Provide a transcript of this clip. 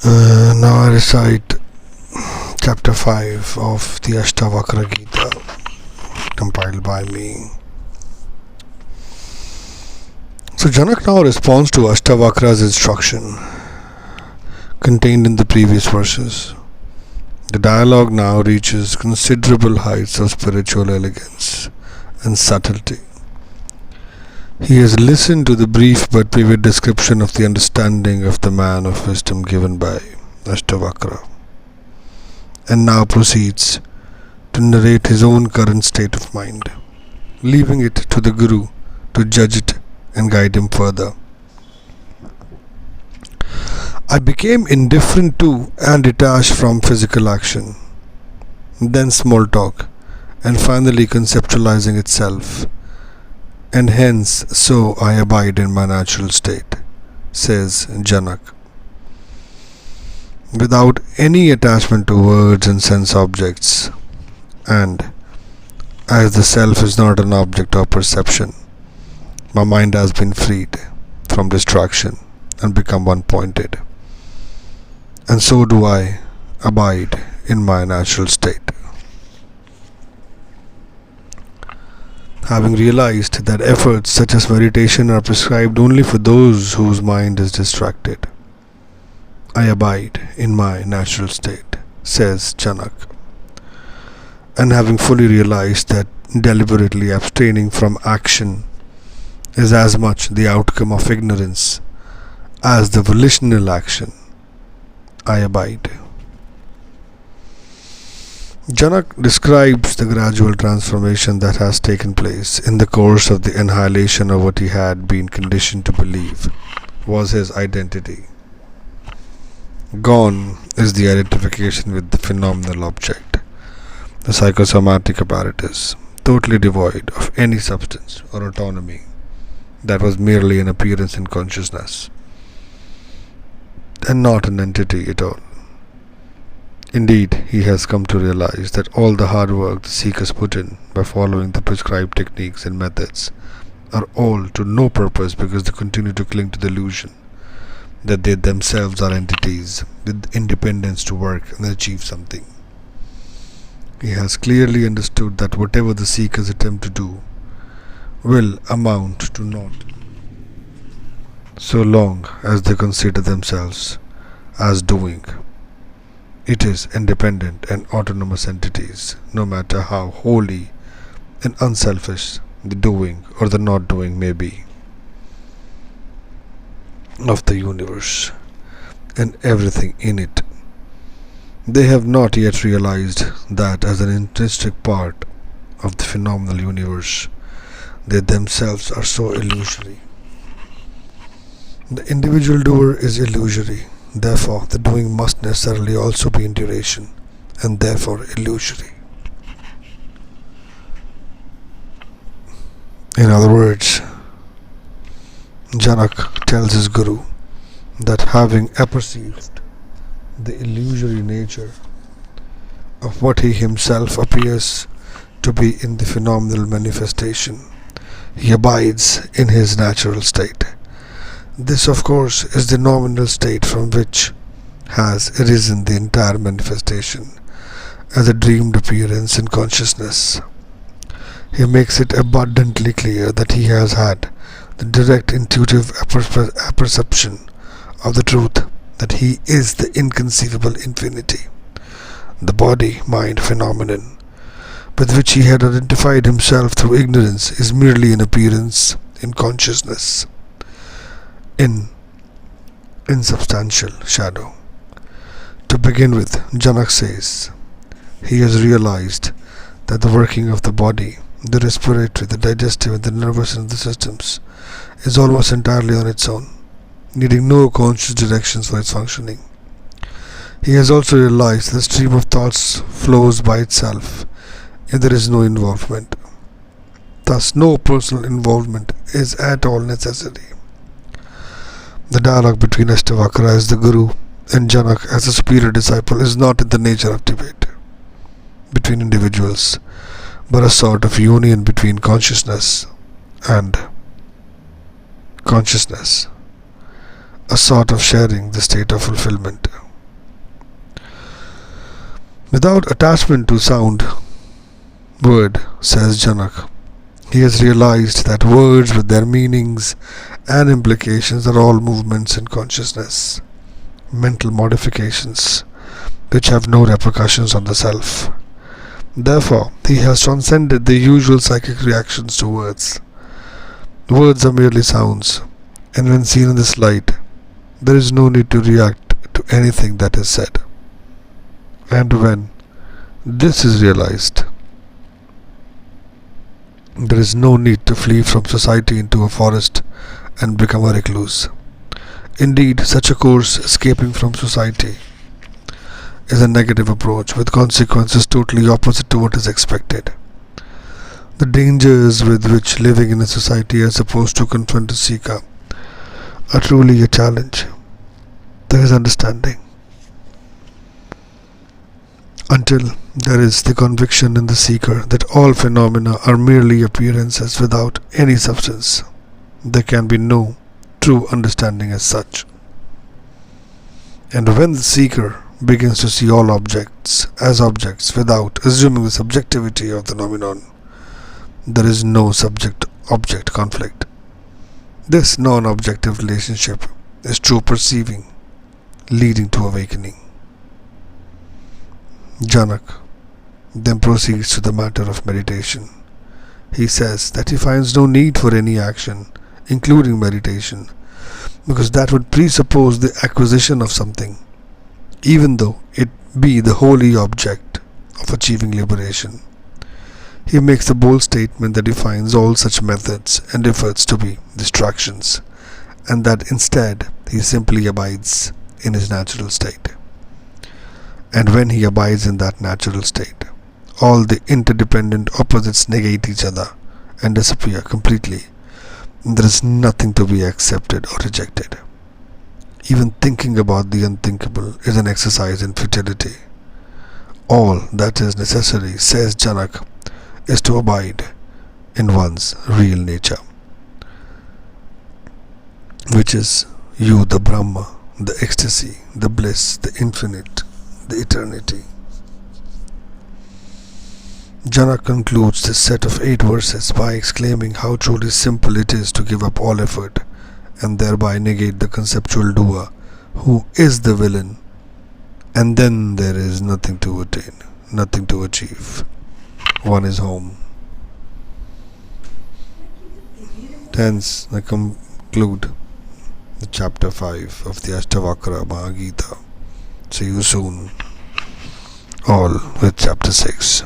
Now I recite chapter 5 of the Ashtavakra Gita, compiled by me. So Janak now responds to Ashtavakra's instruction contained in the previous verses. The dialogue now reaches considerable heights of spiritual elegance and subtlety. He has listened to the brief but vivid description of the understanding of the man of wisdom given by Ashtavakra, and now proceeds to narrate his own current state of mind, leaving it to the Guru to judge it and guide him further. I became indifferent to and detached from physical action, then small talk, and finally conceptualizing itself, and hence so I abide in my natural state, says Janak, without any attachment to words and sense objects, and as the self is not an object of perception, my mind has been freed from distraction and become one-pointed, and so do I abide in my natural state. Having realized that efforts such as meditation are prescribed only for those whose mind is distracted, I abide in my natural state, says Janak. And having fully realized that deliberately abstaining from action is as much the outcome of ignorance as the volitional action, I abide. Janak describes the gradual transformation that has taken place in the course of the annihilation of what he had been conditioned to believe was his identity. Gone is the identification with the phenomenal object, the psychosomatic apparatus, totally devoid of any substance or autonomy, that was merely an appearance in consciousness, and not an entity at all. Indeed, he has come to realize that all the hard work the seekers put in by following the prescribed techniques and methods are all to no purpose because they continue to cling to the illusion that they themselves are entities with independence to work and achieve something. He has clearly understood that whatever the seekers attempt to do will amount to naught, so long as they consider themselves as doing. It is independent and autonomous entities, no matter how holy and unselfish the doing or the not doing may be, of the universe and everything in it. They have not yet realized that as an intrinsic part of the phenomenal universe, they themselves are so illusory. The individual doer is illusory. Therefore, the doing must necessarily also be in duration, and therefore illusory. In other words, Janak tells his Guru that having apperceived the illusory nature of what he himself appears to be in the phenomenal manifestation, he abides in his natural state. This, of course, is the nominal state from which has arisen the entire manifestation as a dreamed appearance in consciousness. He makes it abundantly clear that he has had the direct intuitive apperception of the truth that he is the inconceivable infinity, the body-mind phenomenon with which he had identified himself through ignorance is merely an appearance in consciousness, in insubstantial shadow. To begin with, Janak says, he has realized that the working of the body, the respiratory, the digestive and the nervous and the systems is almost entirely on its own, needing no conscious directions for its functioning. He has also realized that the stream of thoughts flows by itself if there is no involvement. Thus, no personal involvement is at all necessary. The dialogue between Ashtavakra as the Guru and Janak as a superior disciple is not in the nature of debate between individuals, but a sort of union between consciousness and consciousness, a sort of sharing the state of fulfillment. Without attachment to sound, word, says Janak, he has realized that words with their meanings and implications are all movements in consciousness, mental modifications, which have no repercussions on the self. Therefore, he has transcended the usual psychic reactions to words. Words are merely sounds, and when seen in this light, there is no need to react to anything that is said. And when this is realized, there is no need to flee from society into a forest and become a recluse. Indeed, such a course, escaping from society, is a negative approach with consequences totally opposite to what is expected. The dangers with which living in a society as opposed to confront a seeker are truly a challenge to his understanding. Until there is the conviction in the seeker that all phenomena are merely appearances without any substance, there can be no true understanding as such. And when the seeker begins to see all objects as objects without assuming the subjectivity of the phenomenon, there is no subject-object conflict. This non-objective relationship is true perceiving, leading to awakening. Janak then proceeds to the matter of meditation. He says that he finds no need for any action, including meditation, because that would presuppose the acquisition of something, even though it be the holy object of achieving liberation. He makes the bold statement that he finds all such methods and efforts to be distractions, and that instead he simply abides in his natural state. And when he abides in that natural state, all the interdependent opposites negate each other and disappear completely. There is nothing to be accepted or rejected. Even thinking about the unthinkable is an exercise in futility. All that is necessary, says Janak, is to abide in one's real nature, which is you, the Brahma, the ecstasy, the bliss, the infinite, the eternity. Janak concludes this set of 8 verses by exclaiming how truly simple it is to give up all effort and thereby negate the conceptual doer, who is the villain, and then there is nothing to attain, nothing to achieve. One is home. Hence, I conclude the chapter 5 of the Ashtavakra Mahageeta. See you soon, all with chapter 6.